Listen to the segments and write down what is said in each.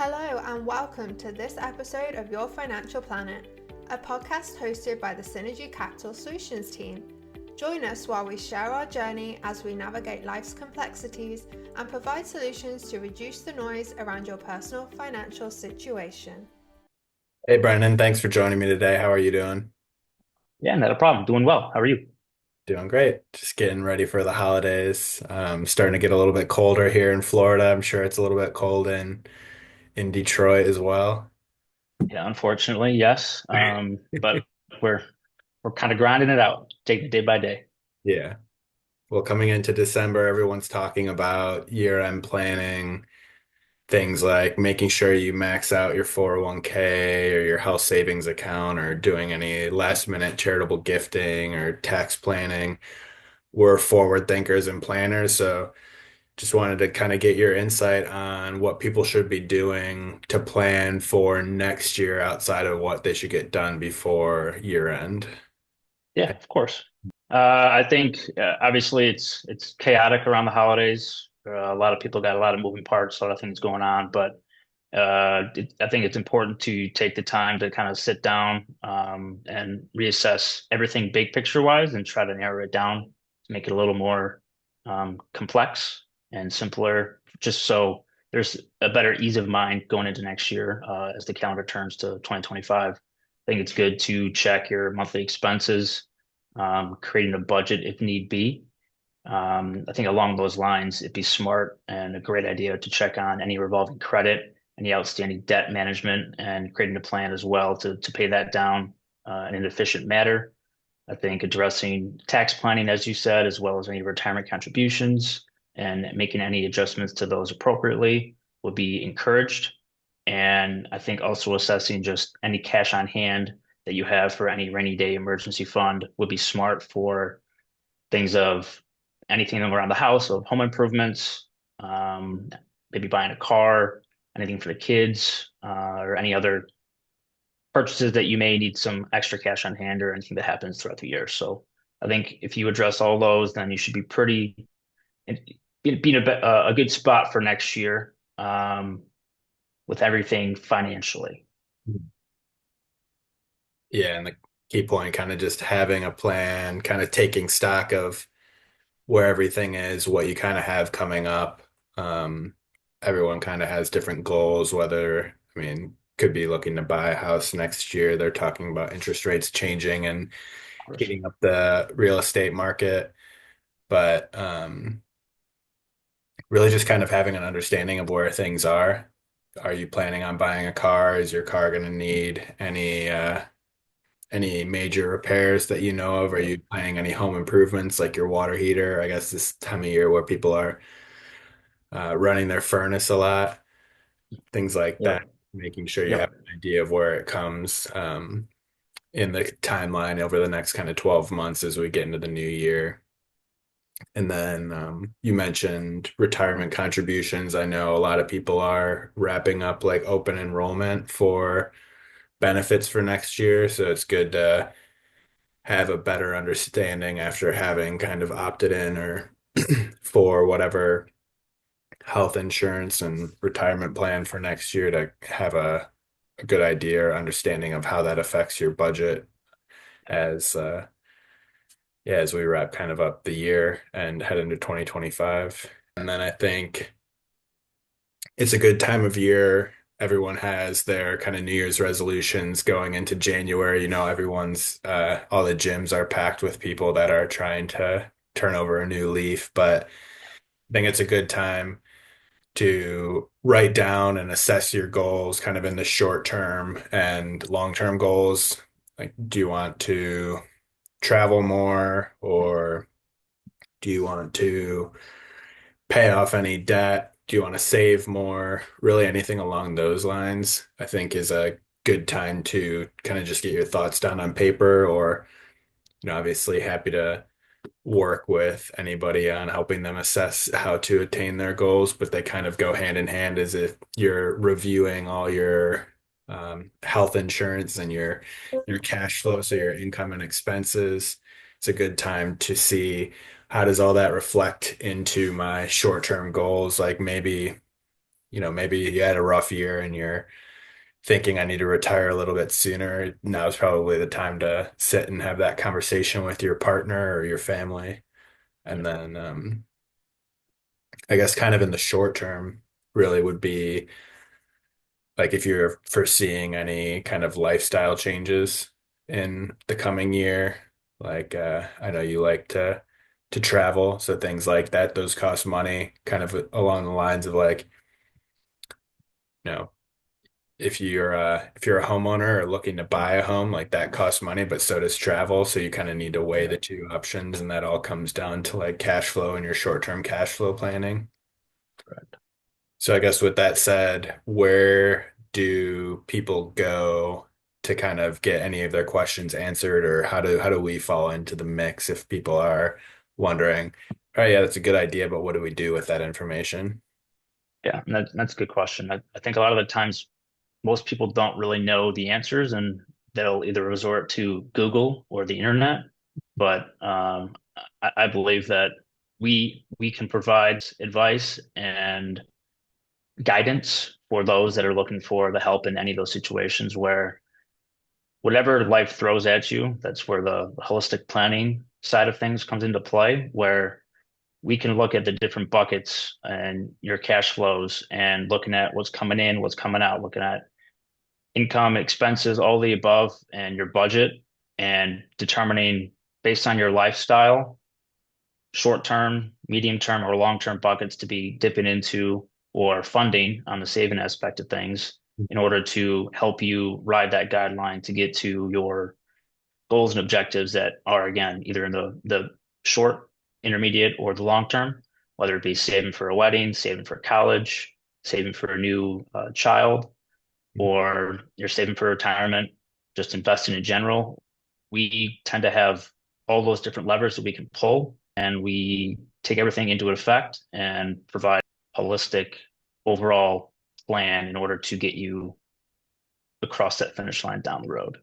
Hello, and welcome to this episode of Your Financial Planet, a podcast hosted by the Synergy Capital Solutions team. Join us while we share our journey as we navigate life's complexities and provide solutions to reduce the noise around your personal financial situation. Hey Brennan, thanks for joining me today. How are you doing? Yeah, not a problem. Doing well. How are you? Doing great. Just getting ready for the holidays. Starting to get a little bit colder here in Florida. I'm sure it's a little bit cold in Detroit as well. Yeah, unfortunately, yes. But we're we're kind of grinding it out, taking it day by day. Yeah. Well, coming into December, everyone's talking about year-end planning, things like making sure you max out your 401k or your health savings account or doing any last-minute charitable gifting or tax planning. We're forward thinkers and planners, so just wanted to kind of get your insight on what people should be doing to plan for next year outside of what they should get done before year end. Yeah, of course. I think obviously it's chaotic around the holidays. A lot of people got a lot of moving parts, a lot of things going on, but I think it's important to take the time to kind of sit down and reassess everything big picture wise and try to narrow it down to make it a little more complex and simpler, just so there's a better ease of mind going into next year as the calendar turns to 2025. I think it's good to check your monthly expenses, creating a budget if need be. I think along those lines, it'd be smart and a great idea to check on any revolving credit, any outstanding debt management, and creating a plan as well to pay that down in an efficient manner. I think addressing tax planning, as you said, as well as any retirement contributions and making any adjustments to those appropriately would be encouraged. And I think also assessing just any cash on hand that you have for any rainy day emergency fund would be smart for things of anything around the house, of home improvements, um, maybe buying a car, anything for the kids, or any other purchases that you may need some extra cash on hand or anything that happens throughout the year. So I think if you address all those, then you should be pretty be in a good spot for next year with everything financially. Yeah, and the key point kind of just having a plan, kind of taking stock of where everything is, what you kind of have coming up. Um, Everyone kind of has different goals, whether, I mean, could be looking to buy a house next year. They're talking about interest rates changing and Of course. heating up the real estate market. But really just kind of having an understanding of where things are. Are you planning on buying a car? Is your car going to need any major repairs that you know of? Are you planning any home improvements like your water heater? I guess this time of year where people are running their furnace a lot, things like that, Yep. making sure you have Yep. an idea of where it comes in the timeline over the next kind of 12 months as we get into the new year. And then you mentioned retirement contributions. I know a lot of people are wrapping up like open enrollment for benefits for next year. So it's good to have a better understanding after having kind of opted in or for whatever health insurance and retirement plan for next year to have a good idea or understanding of how that affects your budget as yeah, as we wrap kind of up the year and head into 2025. And then I think it's a good time of year. Everyone has their kind of New Year's resolutions going into January. You know, everyone's all the gyms are packed with people that are trying to turn over a new leaf. But I think it's a good time to write down and assess your goals kind of in the short term and long term goals. Like, do you want to travel more or do you want to pay off any debt? Do you want to save more? Really, anything along those lines, I think is a good time to kind of just get your thoughts down on paper or, obviously happy to work with anybody on helping them assess how to attain their goals, but they kind of go hand in hand as if you're reviewing all your health insurance and your cash flow, so your income and expenses. It's a good time to see how does all that reflect into my short-term goals, like maybe maybe you had a rough year and you're thinking I need to retire a little bit sooner, now is probably the time to sit and have that conversation with your partner or your family. And then I guess kind of in the short term really would be like if you're foreseeing any kind of lifestyle changes in the coming year, like I know you like to travel, so things like that, those cost money, kind of along the lines of like, you know, if you're a homeowner or looking to buy a home, like that costs money, but so does travel. So you kind of need to weigh the two options, and that all comes down to like cash flow and your short-term cash flow planning. Correct. So I guess with that said, where do people go to kind of get any of their questions answered, or how do we fall into the mix if people are wondering, oh yeah, that's a good idea, but what do we do with that information? Yeah, and that's a good question. I think a lot of the times most people don't really know the answers and they'll either resort to Google or the internet. But I believe that we can provide advice and guidance for those that are looking for the help in any of those situations where whatever life throws at you, that's where the holistic planning side of things comes into play, where we can look at the different buckets and your cash flows and looking at what's coming in, what's coming out, looking at income, expenses, all the above, and your budget, and determining based on your lifestyle, short term, medium term, or long term buckets to be dipping into or funding on the saving aspect of things in order to help you ride that guideline to get to your goals and objectives that are, again, either in the short, intermediate, or the long term, whether it be saving for a wedding, saving for college, saving for a new child, or you're saving for retirement, just investing in general. We tend to have all those different levers that we can pull, and we take everything into effect and provide a holistic overall plan in order to get you across that finish line down the road.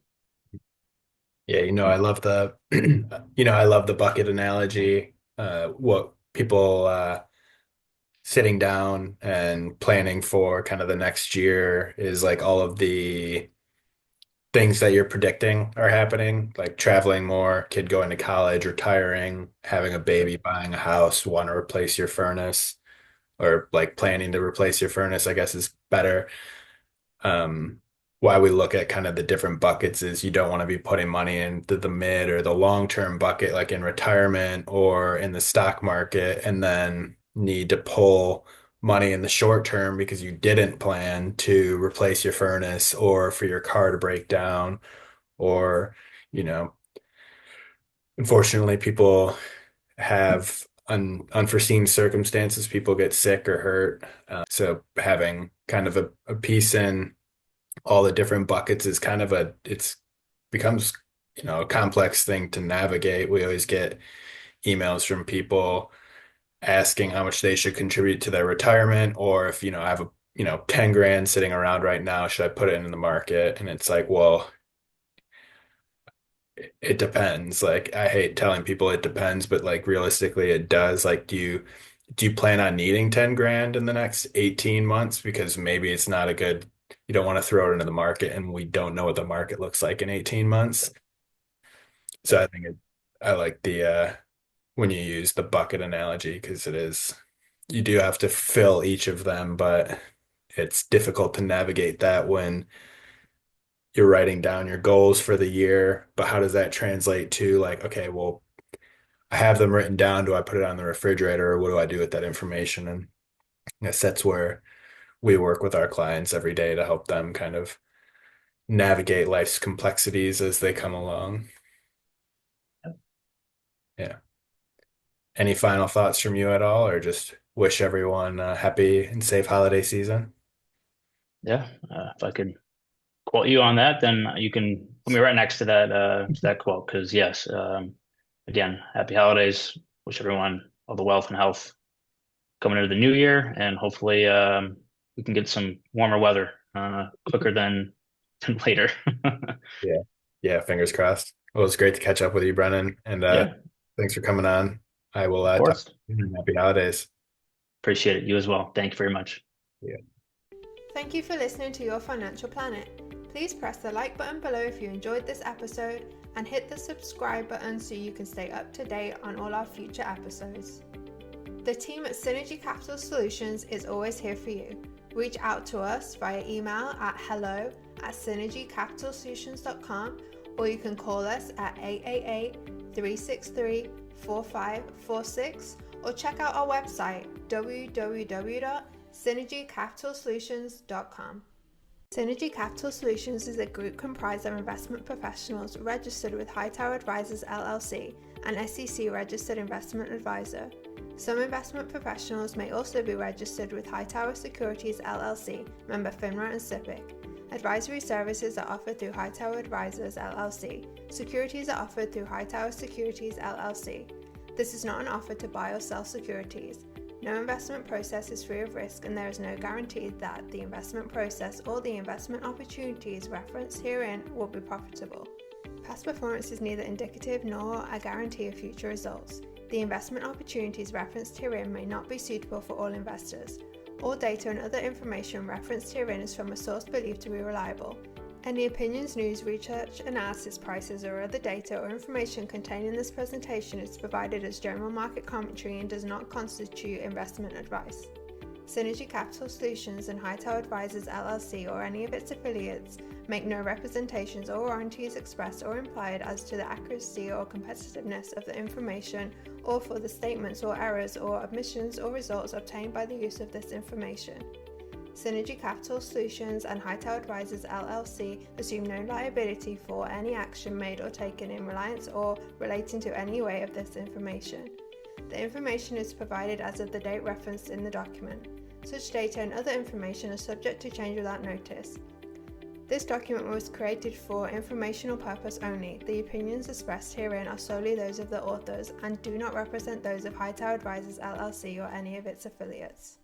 Yeah, I love the I love the bucket analogy. What people sitting down and planning for kind of the next year is like all of the things that you're predicting are happening, like traveling more, kid going to college, retiring, having a baby, buying a house, want to replace your furnace, or like planning to replace your furnace, I guess is better. Um, why we look at kind of the different buckets is you don't want to be putting money into the mid or the long-term bucket, like in retirement or in the stock market, and then need to pull money in the short term because you didn't plan to replace your furnace or for your car to break down or, you know, unfortunately, people have unforeseen circumstances. People get sick or hurt. So having kind of a piece in all the different buckets is kind of it's becomes, a complex thing to navigate. We always get emails from people asking how much they should contribute to their retirement, or if, I have 10 grand sitting around right now, should I put it in the market? And it's like, well, it depends. Like, I hate telling people it depends, but like realistically it does. Like, do you plan on needing 10 grand in the next 18 months? Because maybe it's not a good, you don't want to throw it into the market and we don't know what the market looks like in 18 months. So I think I like the when you use the bucket analogy, because you do have to fill each of them, but it's difficult to navigate that when you're writing down your goals for the year. But how does that translate to like, okay, well, I have them written down. Do I put it on the refrigerator, or what do I do with that information? And I guess that's where we work with our clients every day to help them kind of navigate life's complexities as they come along. Yeah. Any final thoughts from you at all, or just wish everyone a happy and safe holiday season? Yeah, if I could quote you on that, then you can put me right next to that quote. Because yes, again, happy holidays. Wish everyone all the wealth and health coming into the new year, and hopefully we can get some warmer weather quicker than later. Yeah. Yeah, fingers crossed. Well, it's great to catch up with you, Brennan, and Yeah, thanks for coming on. I will of talk course. to you. Happy holidays. Appreciate it. You as well. Thank you very much. Yeah. Thank you for listening to Your Financial Planet. Please press the like button below if you enjoyed this episode and hit the subscribe button so you can stay up to date on all our future episodes. The team at Synergy Capital Solutions is always here for you. Reach out to us via email at hello@synergycapitalsolutions.com, or you can call us at 888-363-4546, or check out our website www.synergycapitalsolutions.com. Synergy Capital Solutions is a group comprised of investment professionals registered with Hightower Advisors LLC, an SEC-registered investment advisor. Some investment professionals may also be registered with Hightower Securities LLC, member FINRA and SIPC. Advisory services are offered through Hightower Advisors LLC. Securities are offered through Hightower Securities LLC. This is not an offer to buy or sell securities. No investment process is free of risk, and there is no guarantee that the investment process or the investment opportunities referenced herein will be profitable. Past performance is neither indicative nor a guarantee of future results. The investment opportunities referenced herein may not be suitable for all investors. All data and other information referenced herein is from a source believed to be reliable. Any opinions, news, research, analysis, prices, or other data or information contained in this presentation is provided as general market commentary and does not constitute investment advice. Synergy Capital Solutions and Hightower Advisors LLC or any of its affiliates make no representations or warranties expressed or implied as to the accuracy or competitiveness of the information or for the statements or errors or omissions or results obtained by the use of this information. Synergy Capital Solutions and Hightower Advisors LLC assume no liability for any action made or taken in reliance or relating to any way of this information. The information is provided as of the date referenced in the document. Such data and other information are subject to change without notice. This document was created for informational purpose only. The opinions expressed herein are solely those of the authors and do not represent those of Hightower Advisors LLC or any of its affiliates.